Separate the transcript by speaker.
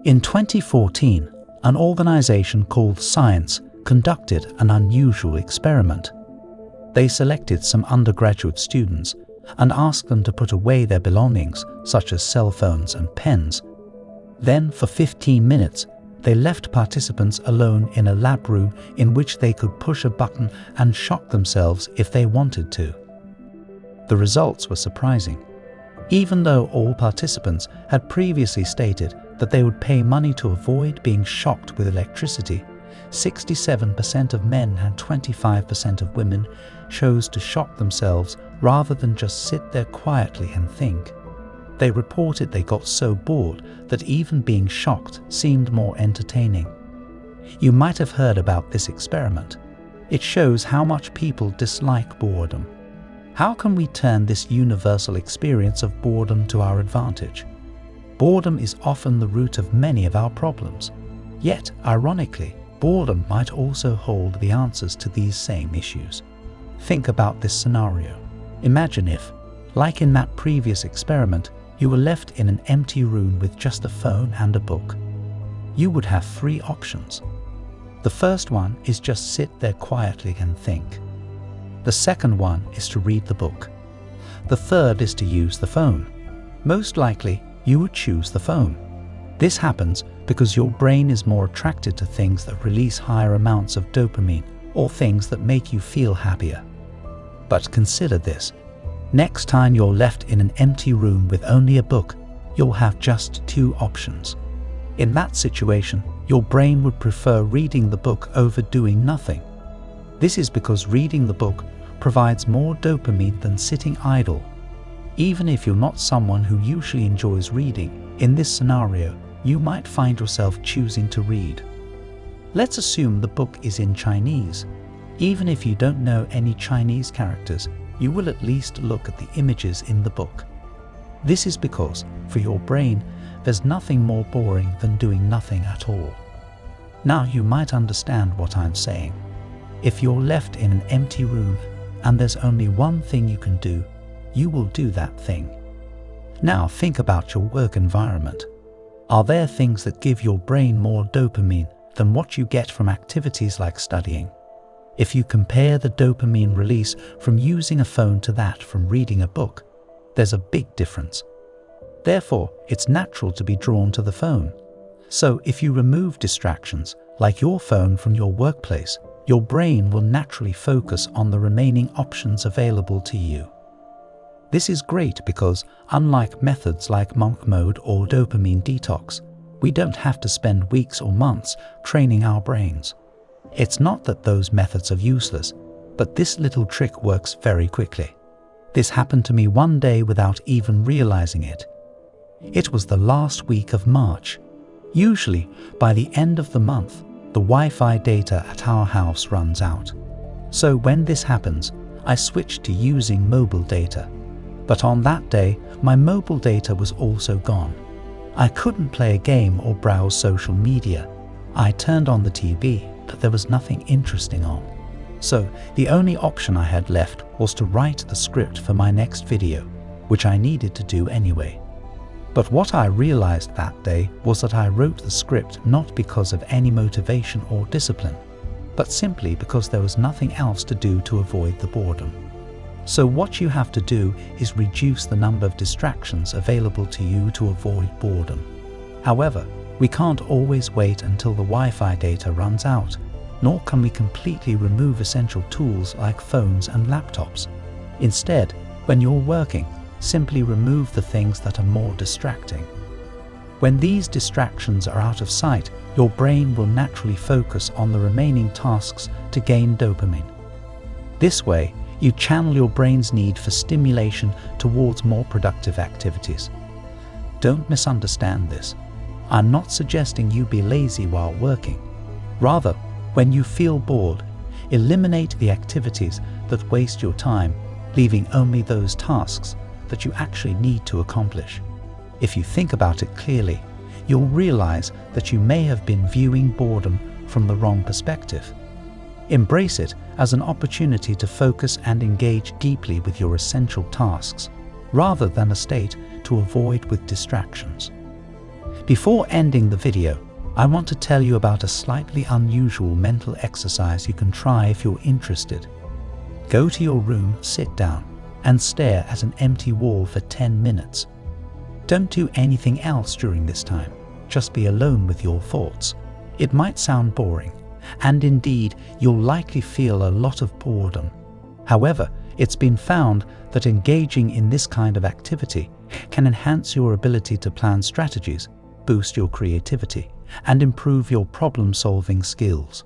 Speaker 1: In 2014, an organization called Science conducted an unusual experiment. They selected some undergraduate students and asked them to put away their belongings, such as cell phones and pens. Then, for 15 minutes, they left participants alone in a lab room in which they could push a button and shock themselves if they wanted to. The results were surprising. Even though all participants had previously stated that they would pay money to avoid being shocked with electricity, 67% of men and 25% of women chose to shock themselves rather than just sit there quietly and think. They reported they got so bored that even being shocked seemed more entertaining. You might have heard about this experiment. It shows how much people dislike boredom. How can we turn this universal experience of boredom to our advantage? Boredom is often the root of many of our problems. Yet, ironically, boredom might also hold the answers to these same issues. Think about this scenario. Imagine if, like in that previous experiment, you were left in an empty room with just a phone and a book. You would have 3 options. The first one is just sit there quietly and think. The second one is to read the book. The third is to use the phone. Most likely, you would choose the phone. This happens because your brain is more attracted to things that release higher amounts of dopamine or things that make you feel happier. But consider this. Next time you're left in an empty room with only a book, you'll have just 2 options. In that situation, your brain would prefer reading the book over doing nothing. This is because reading the book provides more dopamine than sitting idle. Even if you're not someone who usually enjoys reading, in this scenario, you might find yourself choosing to read. Let's assume the book is in Chinese. Even if you don't know any Chinese characters, you will at least look at the images in the book. This is because, for your brain, there's nothing more boring than doing nothing at all. Now you might understand what I'm saying. If you're left in an empty room and there's only one thing you can do, you will do that thing. Now think about your work environment. Are there things that give your brain more dopamine than what you get from activities like studying? If you compare the dopamine release from using a phone to that from reading a book, there's a big difference. Therefore, it's natural to be drawn to the phone. So if you remove distractions, like your phone from your workplace, your brain will naturally focus on the remaining options available to you. This is great because, unlike methods like monk mode or dopamine detox, we don't have to spend weeks or months training our brains. It's not that those methods are useless, but this little trick works very quickly. This happened to me one day without even realizing it. It was the last week of March. Usually, by the end of the month, the Wi-Fi data at our house runs out. So when this happens, I switched to using mobile data. But on that day, my mobile data was also gone. I couldn't play a game or browse social media. I turned on the TV, but there was nothing interesting on. So the only option I had left was to write the script for my next video, which I needed to do anyway. But what I realized that day was that I wrote the script not because of any motivation or discipline, but simply because there was nothing else to do to avoid the boredom. So what you have to do is reduce the number of distractions available to you to avoid boredom. However, we can't always wait until the Wi-Fi data runs out, nor can we completely remove essential tools like phones and laptops. Instead, when you're working, simply remove the things that are more distracting. When these distractions are out of sight, your brain will naturally focus on the remaining tasks to gain dopamine. This way, you channel your brain's need for stimulation towards more productive activities. Don't misunderstand this. I'm not suggesting you be lazy while working. Rather, when you feel bored, eliminate the activities that waste your time, leaving only those tasks that you actually need to accomplish. If you think about it clearly, you'll realize that you may have been viewing boredom from the wrong perspective. Embrace it as an opportunity to focus and engage deeply with your essential tasks, rather than a state to avoid with distractions. Before ending the video, I want to tell you about a slightly unusual mental exercise you can try if you're interested. Go to your room, sit down, and stare at an empty wall for 10 minutes. Don't do anything else during this time, just be alone with your thoughts. It might sound boring, and indeed you'll likely feel a lot of boredom. However, it's been found that engaging in this kind of activity can enhance your ability to plan strategies, boost your creativity, and improve your problem-solving skills.